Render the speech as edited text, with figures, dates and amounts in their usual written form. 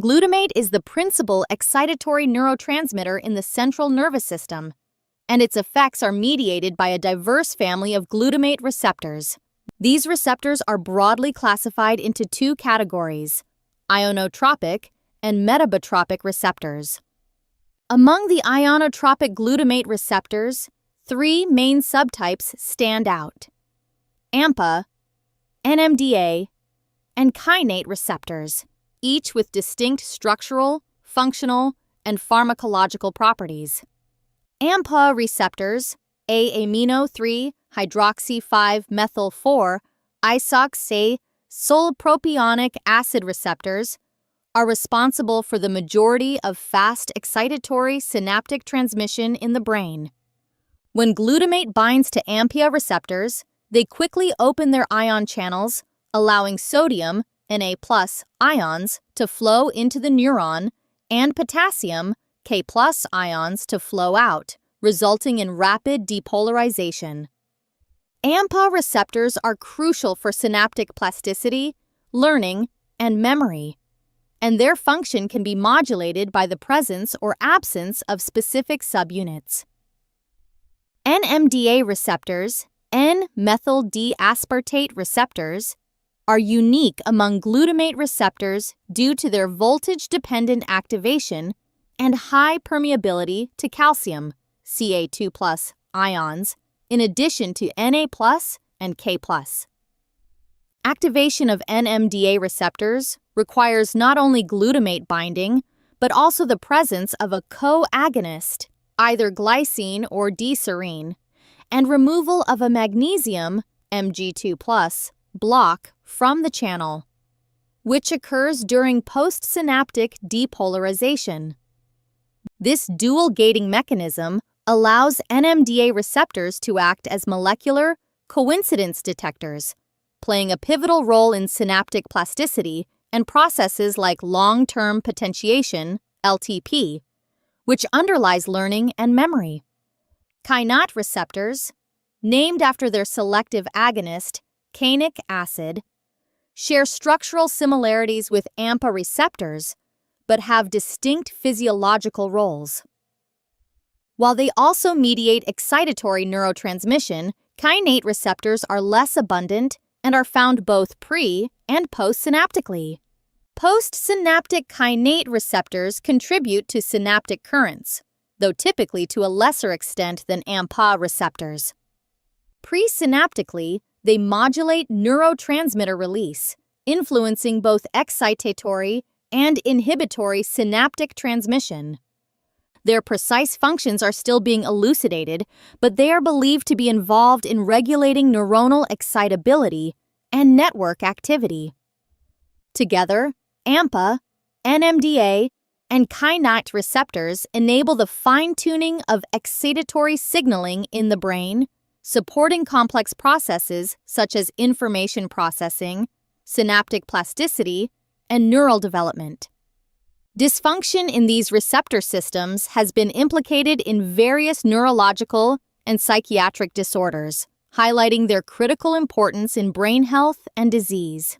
Glutamate is the principal excitatory neurotransmitter in the central nervous system, and its effects are mediated by a diverse family of glutamate receptors. These receptors are broadly classified into two categories: ionotropic and metabotropic receptors. Among the ionotropic glutamate receptors, three main subtypes stand out: AMPA, NMDA, and kainate receptors, each with distinct structural, functional, and pharmacological properties. AMPA receptors, A-amino-3-hydroxy-5-methyl-4-isoxazopropionic acid receptors, are responsible for the majority of fast excitatory synaptic transmission in the brain. When glutamate binds to AMPA receptors, they quickly open their ion channels, allowing sodium, Na+ ions, to flow into the neuron and potassium, K+ ions, to flow out, resulting in rapid depolarization. AMPA receptors are crucial for synaptic plasticity, learning, and memory, and their function can be modulated by the presence or absence of specific subunits. NMDA receptors, N-methyl-D-aspartate receptors, are unique among glutamate receptors due to their voltage-dependent activation and high permeability to calcium, Ca2+, ions, in addition to Na+ and K+. Activation of NMDA receptors requires not only glutamate binding, but also the presence of a co-agonist, either glycine or D-serine, and removal of a magnesium, Mg2+, block from the channel, which occurs during postsynaptic depolarization. This dual gating mechanism allows NMDA receptors to act as molecular coincidence detectors, playing a pivotal role in synaptic plasticity and processes like long-term potentiation, LTP, which underlies learning and memory. Kainate receptors, named after their selective agonist, kainic acid, share structural similarities with AMPA receptors, but have distinct physiological roles. While they also mediate excitatory neurotransmission, kainate receptors are less abundant and are found both pre- and postsynaptically. Postsynaptic kainate receptors contribute to synaptic currents, though typically to a lesser extent than AMPA receptors. Presynaptically, they modulate neurotransmitter release, influencing both excitatory and inhibitory synaptic transmission. Their precise functions are still being elucidated, but they are believed to be involved in regulating neuronal excitability and network activity. Together, AMPA, NMDA, and kainate receptors enable the fine-tuning of excitatory signaling in the brain, supporting complex processes such as information processing, synaptic plasticity, and neural development. Dysfunction in these receptor systems has been implicated in various neurological and psychiatric disorders, highlighting their critical importance in brain health and disease.